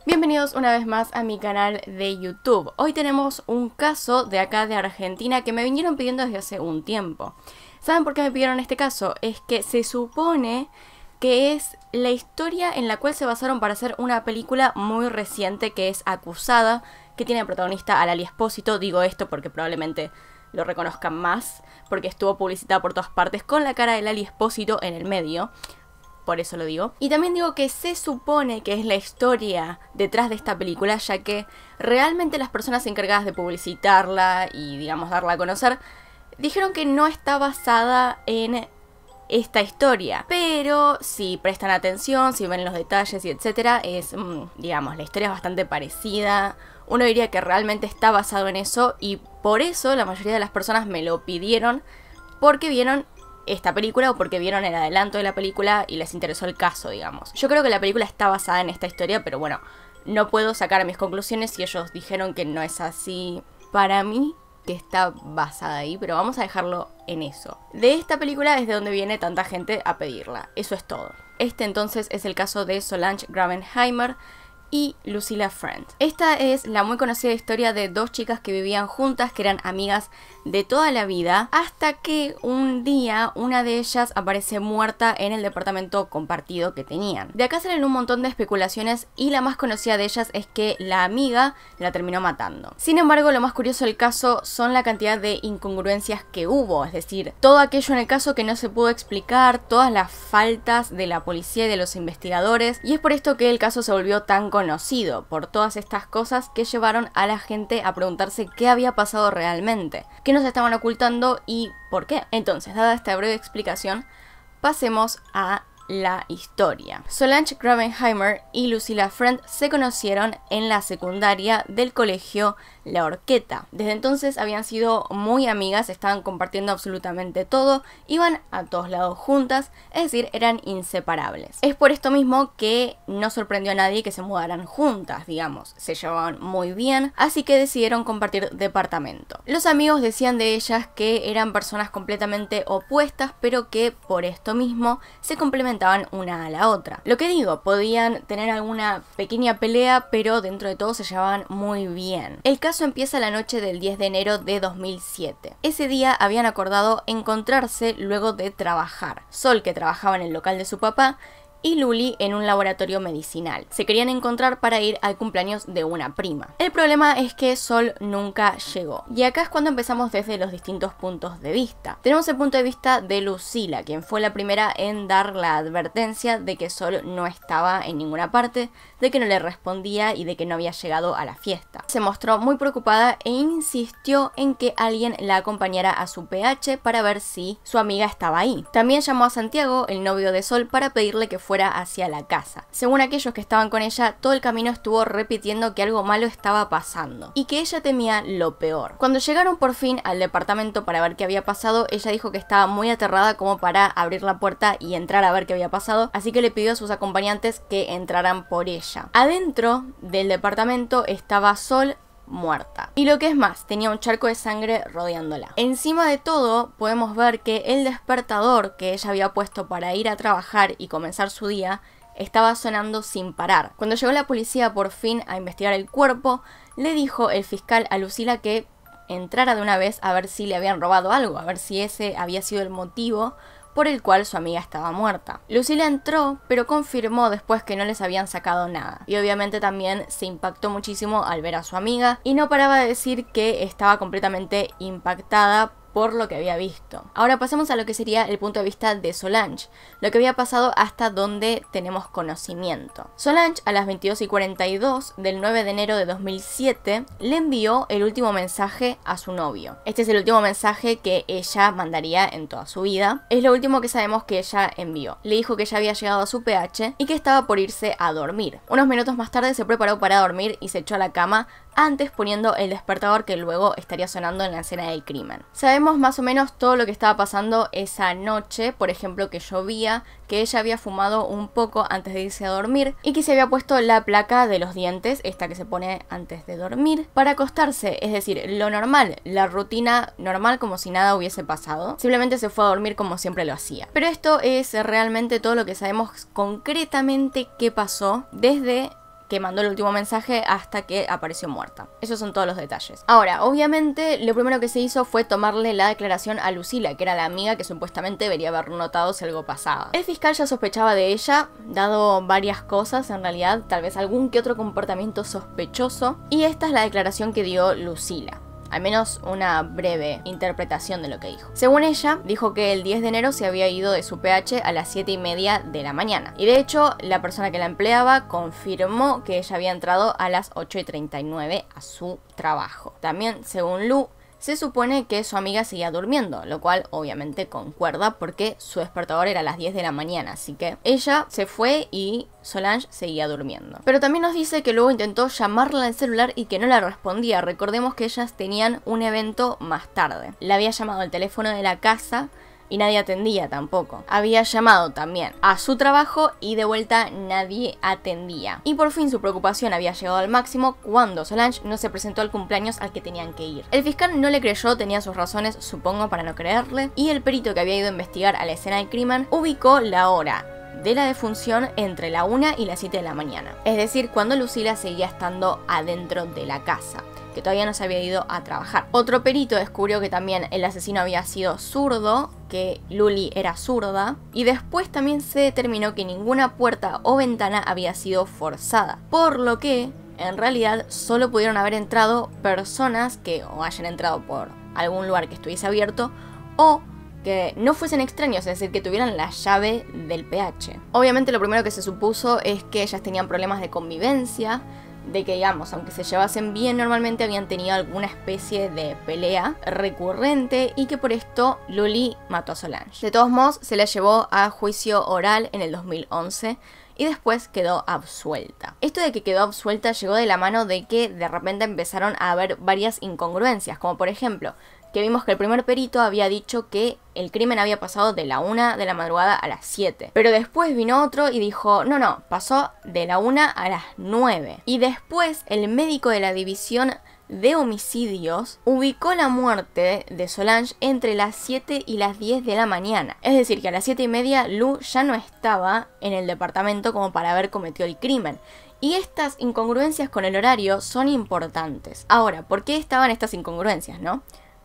Bienvenidos una vez más a mi canal de YouTube. Hoy tenemos un caso de acá de Argentina que me vinieron pidiendo desde hace un tiempo. ¿Saben por qué me pidieron este caso? Es que se supone que es la historia en la cual se basaron para hacer una película muy reciente que es Acusada, que tiene de protagonista a Lali Espósito. Digo esto porque probablemente lo reconozcan más, porque estuvo publicitada por todas partes con la cara de Lali Espósito en el medio. Por eso lo digo. Y también digo que se supone que es la historia detrás de esta película, ya que realmente las personas encargadas de publicitarla y, digamos, darla a conocer, dijeron que no está basada en esta historia. Pero si prestan atención, si ven los detalles y etcétera, digamos, la historia es bastante parecida. Uno diría que realmente está basado en eso y por eso la mayoría de las personas me lo pidieron porque vieron esta película o porque vieron el adelanto de la película y les interesó el caso, digamos. Yo creo que la película está basada en esta historia, pero bueno, no puedo sacar mis conclusiones si ellos dijeron que no es así. Para mí, que está basada ahí, pero vamos a dejarlo en eso. De esta película es de donde viene tanta gente a pedirla. Eso es todo. Este entonces es el caso de Solange Gravenheimer y Lucilla Friend. Esta es la muy conocida historia de dos chicas que vivían juntas, que eran amigas de toda la vida, hasta que un día una de ellas aparece muerta en el departamento compartido que tenían. De acá salen un montón de especulaciones y la más conocida de ellas es que la amiga la terminó matando. Sin embargo, lo más curioso del caso son la cantidad de incongruencias que hubo, es decir, todo aquello en el caso que no se pudo explicar, todas las faltas de la policía y de los investigadores, y es por esto que el caso se volvió tan conocido, por todas estas cosas que llevaron a la gente a preguntarse qué había pasado realmente, qué nos estaban ocultando y por qué. Entonces, dada esta breve explicación, pasemos a la historia. Solange Gravenheimer y Lucilla Friend se conocieron en la secundaria del colegio La Horqueta. Desde entonces habían sido muy amigas, estaban compartiendo absolutamente todo, iban a todos lados juntas, es decir, eran inseparables. Es por esto mismo que no sorprendió a nadie que se mudaran juntas, digamos, se llevaban muy bien, así que decidieron compartir departamento. Los amigos decían de ellas que eran personas completamente opuestas, pero que por esto mismo se complementaban una a la otra. Lo que digo, podían tener alguna pequeña pelea, pero dentro de todo se llevaban muy bien. El caso empieza la noche del 10 de enero de 2007. Ese día habían acordado encontrarse luego de trabajar. Sol, que trabajaba en el local de su papá, y Luli en un laboratorio medicinal. Se querían encontrar para ir al cumpleaños de una prima. El problema es que Sol nunca llegó. Y acá es cuando empezamos desde los distintos puntos de vista. Tenemos el punto de vista de Lucilla, quien fue la primera en dar la advertencia de que Sol no estaba en ninguna parte, de que no le respondía y de que no había llegado a la fiesta. Se mostró muy preocupada e insistió en que alguien la acompañara a su PH para ver si su amiga estaba ahí. También llamó a Santiago, el novio de Sol, para pedirle que fuera hacia la casa. Según aquellos que estaban con ella, todo el camino estuvo repitiendo que algo malo estaba pasando y que ella temía lo peor. Cuando llegaron por fin al departamento para ver qué había pasado, ella dijo que estaba muy aterrada como para abrir la puerta y entrar a ver qué había pasado, así que le pidió a sus acompañantes que entraran por ella. Adentro del departamento estaba Sol muerta. Y lo que es más, tenía un charco de sangre rodeándola. Encima de todo, podemos ver que el despertador que ella había puesto para ir a trabajar y comenzar su día estaba sonando sin parar. Cuando llegó la policía por fin a investigar el cuerpo, le dijo el fiscal a Lucilla que entrara de una vez a ver si le habían robado algo, a ver si ese había sido el motivo por el cual su amiga estaba muerta. Lucilla entró, pero confirmó después que no les habían sacado nada. Y obviamente también se impactó muchísimo al ver a su amiga y no paraba de decir que estaba completamente impactada por lo que había visto. Ahora pasemos a lo que sería el punto de vista de Solange, lo que había pasado hasta donde tenemos conocimiento. Solange a las 22:42 del 9 de enero de 2007 le envió el último mensaje a su novio. Este es el último mensaje que ella mandaría en toda su vida. Es lo último que sabemos que ella envió. Le dijo que ya había llegado a su PH y que estaba por irse a dormir. Unos minutos más tarde se preparó para dormir y se echó a la cama, antes poniendo el despertador que luego estaría sonando en la escena del crimen. Sabemos más o menos todo lo que estaba pasando esa noche, por ejemplo que llovía, que ella había fumado un poco antes de irse a dormir y que se había puesto la placa de los dientes, esta que se pone antes de dormir, para acostarse, es decir, lo normal, la rutina normal como si nada hubiese pasado, simplemente se fue a dormir como siempre lo hacía. Pero esto es realmente todo lo que sabemos concretamente qué pasó desde que mandó el último mensaje hasta que apareció muerta. Esos son todos los detalles. Ahora, obviamente, lo primero que se hizo fue tomarle la declaración a Lucila, que era la amiga que supuestamente debería haber notado si algo pasaba. El fiscal ya sospechaba de ella, dado varias cosas en realidad, tal vez algún que otro comportamiento sospechoso, y esta es la declaración que dio Lucila. Al menos una breve interpretación de lo que dijo. Según ella, dijo que el 10 de enero se había ido de su PH a las 7:30 de la mañana. Y de hecho, la persona que la empleaba confirmó que ella había entrado a las 8:39 a su trabajo. También, según Lu, se supone que su amiga seguía durmiendo, lo cual obviamente concuerda porque su despertador era a las 10 de la mañana, así que ella se fue y Solange seguía durmiendo. Pero también nos dice que luego intentó llamarla al celular y que no la respondía. Recordemos que ellas tenían un evento más tarde. Le había llamado al teléfono de la casa y nadie atendía tampoco. Había llamado también a su trabajo y de vuelta nadie atendía. Y por fin su preocupación había llegado al máximo cuando Solange no se presentó al cumpleaños al que tenían que ir. El fiscal no le creyó, tenía sus razones, supongo, para no creerle, y el perito que había ido a investigar a la escena del crimen ubicó la hora de la defunción entre la 1 y las 7 de la mañana. Es decir, cuando Lucila seguía estando adentro de la casa, que todavía no se había ido a trabajar. Otro perito descubrió que también el asesino había sido zurdo, que Luli era zurda, y después también se determinó que ninguna puerta o ventana había sido forzada, por lo que en realidad solo pudieron haber entrado personas que o hayan entrado por algún lugar que estuviese abierto o que no fuesen extraños, es decir, que tuvieran la llave del PH. Obviamente lo primero que se supuso es que ellas tenían problemas de convivencia, de que, digamos, aunque se llevasen bien normalmente, habían tenido alguna especie de pelea recurrente y que por esto Luli mató a Solange. De todos modos, se la llevó a juicio oral en el 2011 y después quedó absuelta. Esto de que quedó absuelta llegó de la mano de que de repente empezaron a haber varias incongruencias, como por ejemplo que vimos que el primer perito había dicho que el crimen había pasado de la 1 de la madrugada a las 7. Pero después vino otro y dijo, no, pasó de la 1 a las 9. Y después el médico de la división de homicidios ubicó la muerte de Solange entre las 7 y las 10 de la mañana. Es decir, que a las 7:30 Lu ya no estaba en el departamento como para haber cometido el crimen. Y estas incongruencias con el horario son importantes. Ahora, ¿por qué estaban estas incongruencias, no?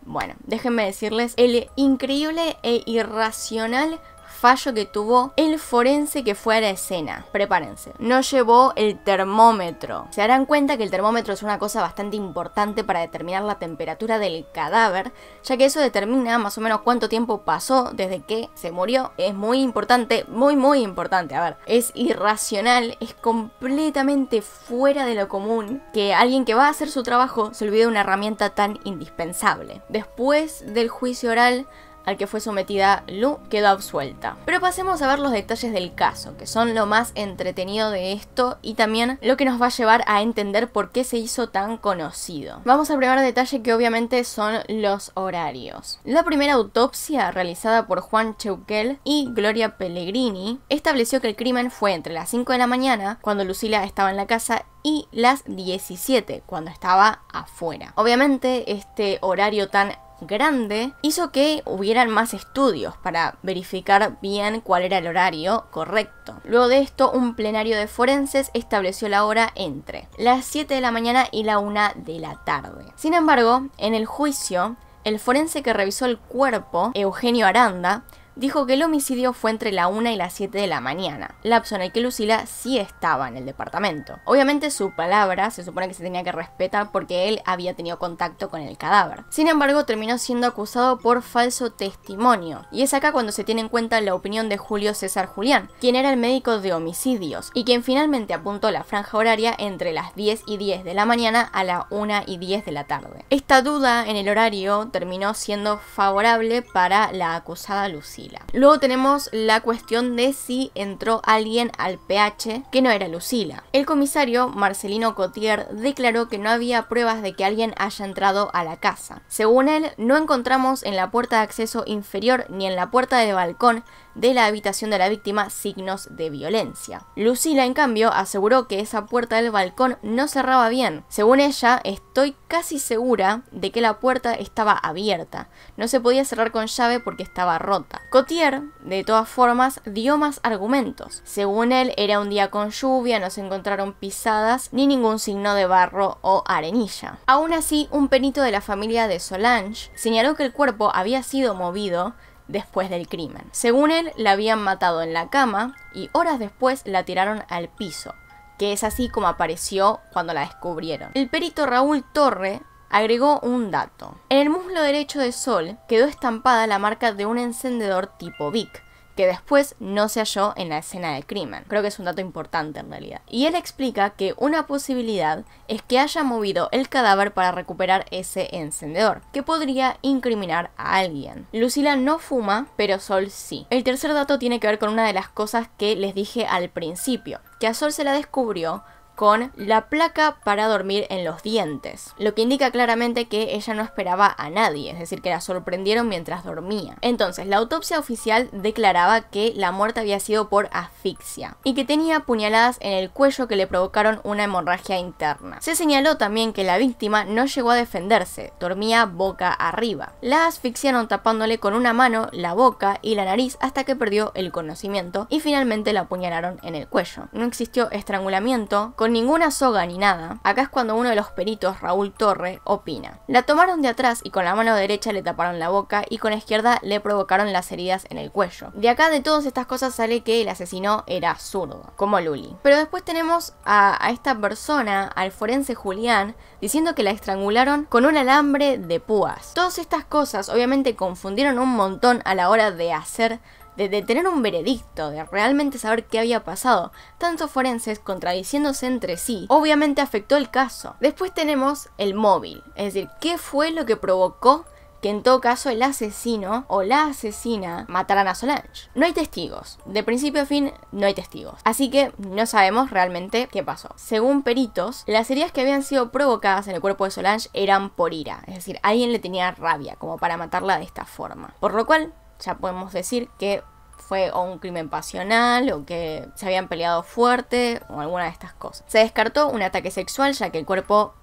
Bueno, déjenme decirles el increíble e irracional fallo que tuvo el forense que fue a la escena. Prepárense, no llevó el termómetro. Se darán cuenta que el termómetro es una cosa bastante importante para determinar la temperatura del cadáver, ya que eso determina más o menos cuánto tiempo pasó desde que se murió. Es muy importante, muy importante. A ver, es irracional, es completamente fuera de lo común que alguien que va a hacer su trabajo se olvide de una herramienta tan indispensable. Después del juicio oral al que fue sometida Lu, quedó absuelta. Pero pasemos a ver los detalles del caso, que son lo más entretenido de esto y también lo que nos va a llevar a entender por qué se hizo tan conocido. Vamos al primer detalle, que obviamente son los horarios. La primera autopsia, realizada por Juan Cheuquel y Gloria Pellegrini, estableció que el crimen fue entre las 5 de la mañana, cuando Lucila estaba en la casa, y las 17, cuando estaba afuera. Obviamente este horario tan grande hizo que hubieran más estudios para verificar bien cuál era el horario correcto. Luego de esto, un plenario de forenses estableció la hora entre las 7 de la mañana y la 1 de la tarde. Sin embargo, en el juicio, el forense que revisó el cuerpo, Eugenio Aranda, dijo que el homicidio fue entre la 1 y las 7 de la mañana, lapso en el que Lucila sí estaba en el departamento. Obviamente su palabra se supone que se tenía que respetar porque él había tenido contacto con el cadáver. Sin embargo, terminó siendo acusado por falso testimonio, y es acá cuando se tiene en cuenta la opinión de Julio César Julián, quien era el médico de homicidios, y quien finalmente apuntó la franja horaria entre las 10 y 10 de la mañana a la 1 y 10 de la tarde. Esta duda en el horario terminó siendo favorable para la acusada Lucila. Luego tenemos la cuestión de si entró alguien al PH que no era Lucila. El comisario Marcelino Cotier declaró que no había pruebas de que alguien haya entrado a la casa. Según él, no encontramos en la puerta de acceso inferior ni en la puerta de balcón de la habitación de la víctima signos de violencia. Lucila, en cambio, aseguró que esa puerta del balcón no cerraba bien. Según ella, estoy casi segura de que la puerta estaba abierta. No se podía cerrar con llave porque estaba rota. Cottier, de todas formas, dio más argumentos. Según él, era un día con lluvia, no se encontraron pisadas ni ningún signo de barro o arenilla. Aún así, un perito de la familia de Solange señaló que el cuerpo había sido movido después del crimen. Según él, la habían matado en la cama y horas después la tiraron al piso, que es así como apareció cuando la descubrieron. El perito Raúl Torre agregó un dato. En el muslo derecho de Sol quedó estampada la marca de un encendedor tipo Bic, que después no se halló en la escena del crimen. Creo que es un dato importante en realidad. Y él explica que una posibilidad es que haya movido el cadáver para recuperar ese encendedor, que podría incriminar a alguien. Lucila no fuma, pero Sol sí. El tercer dato tiene que ver con una de las cosas que les dije al principio, que a Sol se la descubrió con la placa para dormir en los dientes, lo que indica claramente que ella no esperaba a nadie, es decir, que la sorprendieron mientras dormía. Entonces, la autopsia oficial declaraba que la muerte había sido por asfixia y que tenía puñaladas en el cuello que le provocaron una hemorragia interna. Se señaló también que la víctima no llegó a defenderse, dormía boca arriba. La asfixiaron tapándole con una mano la boca y la nariz hasta que perdió el conocimiento y finalmente la apuñalaron en el cuello. No existió estrangulamiento con ninguna soga ni nada. Acá es cuando uno de los peritos, Raúl Torre, opina. La tomaron de atrás y con la mano derecha le taparon la boca y con la izquierda le provocaron las heridas en el cuello. De acá de todas estas cosas sale que el asesino era zurdo, como Luli. Pero después tenemos a esta persona, al forense Julián, diciendo que la estrangularon con un alambre de púas. Todas estas cosas obviamente confundieron un montón a la hora de tener un veredicto, de realmente saber qué había pasado. Tantos forenses contradiciéndose entre sí, obviamente afectó el caso. Después tenemos el móvil, es decir, ¿qué fue lo que provocó que en todo caso el asesino o la asesina mataran a Solange? No hay testigos, de principio a fin no hay testigos, así que no sabemos realmente qué pasó. Según peritos, las heridas que habían sido provocadas en el cuerpo de Solange eran por ira, es decir, alguien le tenía rabia como para matarla de esta forma, por lo cual ya podemos decir que fue o un crimen pasional o que se habían peleado fuerte o alguna de estas cosas. Se descartó un ataque sexual ya que el cuerpo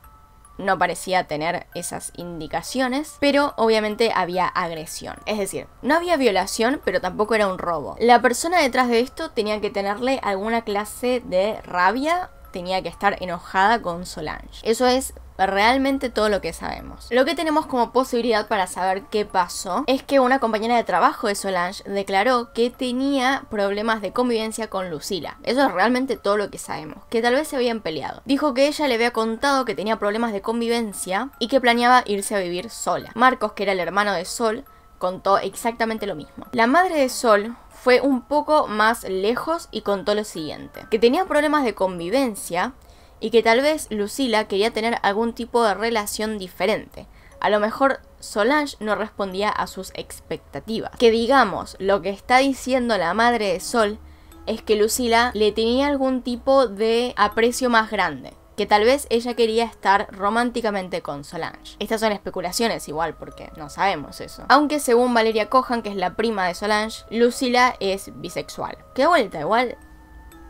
no parecía tener esas indicaciones, pero obviamente había agresión. Es decir, no había violación, pero tampoco era un robo. La persona detrás de esto tenía que tenerle alguna clase de rabia, tenía que estar enojada con Solange. Eso es realmente todo lo que sabemos. Lo que tenemos como posibilidad para saber qué pasó es que una compañera de trabajo de Solange declaró que tenía problemas de convivencia con Lucila. Eso es realmente todo lo que sabemos, que tal vez se habían peleado. Dijo que ella le había contado que tenía problemas de convivencia y que planeaba irse a vivir sola. Marcos, que era el hermano de Sol, contó exactamente lo mismo. La madre de Sol fue un poco más lejos y contó lo siguiente: que tenía problemas de convivencia y que tal vez Lucila quería tener algún tipo de relación diferente. A lo mejor Solange no respondía a sus expectativas. Que digamos, lo que está diciendo la madre de Sol es que Lucila le tenía algún tipo de aprecio más grande, que tal vez ella quería estar románticamente con Solange. Estas son especulaciones igual, porque no sabemos eso. Aunque según Valeria Cohan, que es la prima de Solange, Lucila es bisexual. Que de vuelta, igual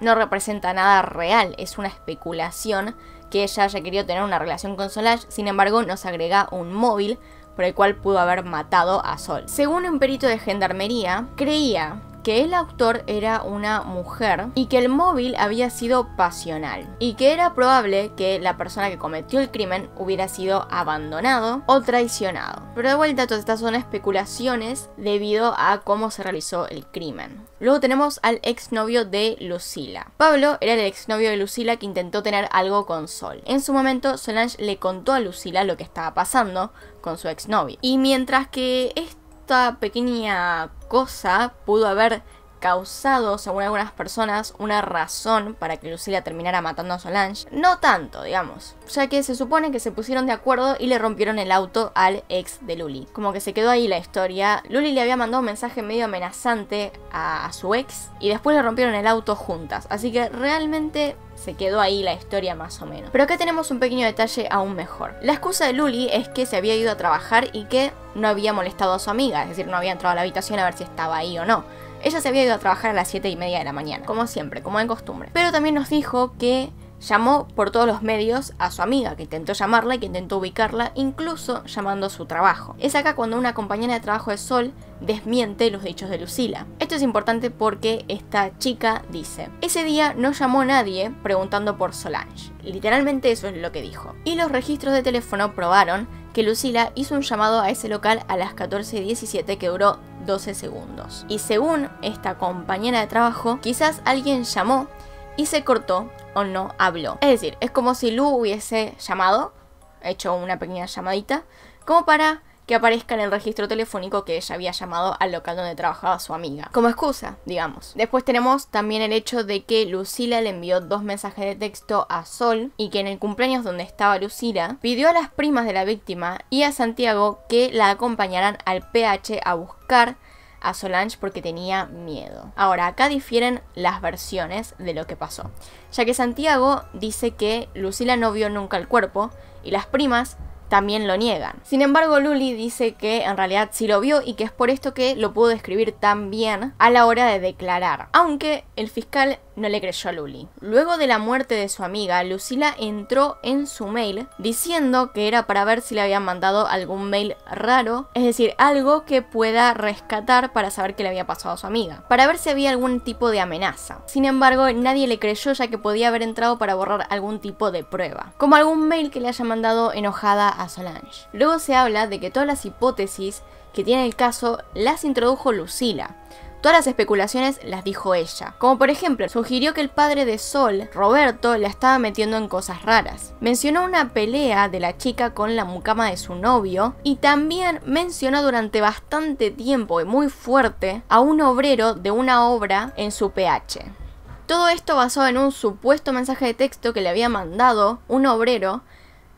no representa nada real, es una especulación que ella haya querido tener una relación con Solange. Sin embargo, nos agrega un móvil por el cual pudo haber matado a Sol. Según un perito de gendarmería, creía que el autor era una mujer y que el móvil había sido pasional y que era probable que la persona que cometió el crimen hubiera sido abandonado o traicionado. Pero de vuelta, todas estas son especulaciones debido a cómo se realizó el crimen. Luego tenemos al exnovio de Lucila. Pablo era el exnovio de Lucila que intentó tener algo con Sol. En su momento, Solange le contó a Lucila lo que estaba pasando con su exnovio. Y mientras que esta pequeña cosa pudo haber causado, según algunas personas, una razón para que Lucila terminara matando a Solange, no tanto, digamos, ya que se supone que se pusieron de acuerdo y le rompieron el auto al ex de Luli. Como que se quedó ahí la historia. Luli le había mandado un mensaje medio amenazante a su ex y después le rompieron el auto juntas, así que realmente se quedó ahí la historia más o menos. Pero acá tenemos un pequeño detalle aún mejor. La excusa de Luli es que se había ido a trabajar y que no había molestado a su amiga, es decir, no había entrado a la habitación a ver si estaba ahí o no. Ella se había ido a trabajar a las 7:30 de la mañana, como siempre, como de costumbre. Pero también nos dijo que llamó por todos los medios a su amiga, que intentó llamarla y que intentó ubicarla, incluso llamando a su trabajo. Es acá cuando una compañera de trabajo de Sol desmiente los dichos de Lucila. Esto es importante porque esta chica dice: ese día no llamó nadie preguntando por Solange. Literalmente eso es lo que dijo. Y los registros de teléfono probaron que Lucila hizo un llamado a ese local a las 14:17 que duró 12 segundos. Y según esta compañera de trabajo, quizás alguien llamó y se cortó o no habló. Es decir, es como si Lu hubiese llamado, hecho una pequeña llamadita, como para que aparezca en el registro telefónico que ella había llamado al local donde trabajaba su amiga. Como excusa, digamos. Después tenemos también el hecho de que Lucila le envió 2 mensajes de texto a Sol y que en el cumpleaños donde estaba Lucila pidió a las primas de la víctima y a Santiago que la acompañaran al PH a buscar a Solange porque tenía miedo. Ahora, acá difieren las versiones de lo que pasó, ya que Santiago dice que Lucila no vio nunca el cuerpo y las primas también lo niegan. Sin embargo, Luli dice que en realidad sí lo vio y que es por esto que lo pudo describir tan bien a la hora de declarar, aunque el fiscal no le creyó a Luli. Luego de la muerte de su amiga, Lucila entró en su mail diciendo que era para ver si le habían mandado algún mail raro, es decir, algo que pueda rescatar para saber qué le había pasado a su amiga, para ver si había algún tipo de amenaza. Sin embargo, nadie le creyó, ya que podía haber entrado para borrar algún tipo de prueba, como algún mail que le haya mandado enojada a Solange. Luego se habla de que todas las hipótesis que tiene el caso las introdujo Lucila. Todas las especulaciones las dijo ella. Como por ejemplo, sugirió que el padre de Sol, Roberto, la estaba metiendo en cosas raras. Mencionó una pelea de la chica con la mucama de su novio y también mencionó durante bastante tiempo y muy fuerte a un obrero de una obra en su PH. Todo esto basado en un supuesto mensaje de texto que le había mandado un obrero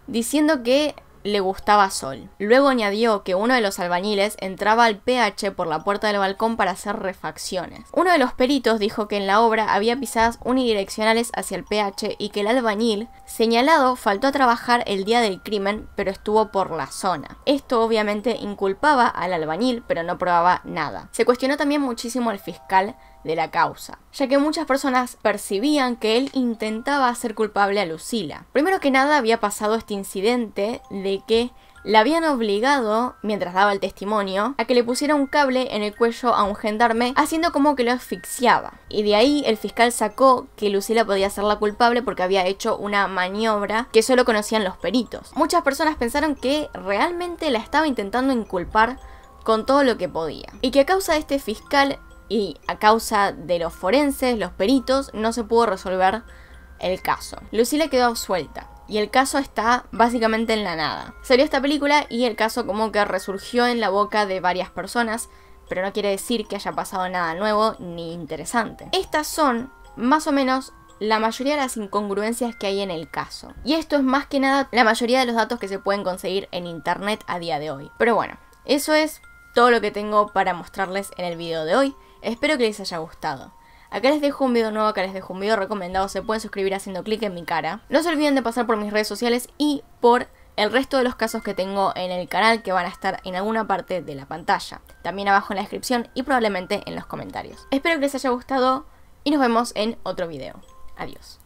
diciendo que le gustaba Sol. Luego añadió que uno de los albañiles entraba al PH por la puerta del balcón para hacer refacciones. Uno de los peritos dijo que en la obra había pisadas unidireccionales hacia el PH y que el albañil señalado faltó a trabajar el día del crimen, pero estuvo por la zona. Esto obviamente inculpaba al albañil, pero no probaba nada. Se cuestionó también muchísimo al fiscal de la causa, ya que muchas personas percibían que él intentaba hacer culpable a Lucila. Primero que nada había pasado este incidente de que la habían obligado, mientras daba el testimonio, a que le pusiera un cable en el cuello a un gendarme, haciendo como que lo asfixiaba. Y de ahí el fiscal sacó que Lucila podía ser la culpable porque había hecho una maniobra que solo conocían los peritos. Muchas personas pensaron que realmente la estaba intentando inculpar con todo lo que podía, y que a causa de este fiscal y a causa de los forenses, los peritos, no se pudo resolver el caso. Lucila quedó absuelta y el caso está básicamente en la nada. Salió esta película y el caso como que resurgió en la boca de varias personas, pero no quiere decir que haya pasado nada nuevo ni interesante. Estas son más o menos la mayoría de las incongruencias que hay en el caso. Y esto es más que nada la mayoría de los datos que se pueden conseguir en internet a día de hoy. Pero bueno, eso es todo lo que tengo para mostrarles en el video de hoy. Espero que les haya gustado. Acá les dejo un video nuevo, acá les dejo un video recomendado. Se pueden suscribir haciendo clic en mi cara. No se olviden de pasar por mis redes sociales y por el resto de los casos que tengo en el canal, que van a estar en alguna parte de la pantalla. También abajo en la descripción y probablemente en los comentarios. Espero que les haya gustado y nos vemos en otro video. Adiós.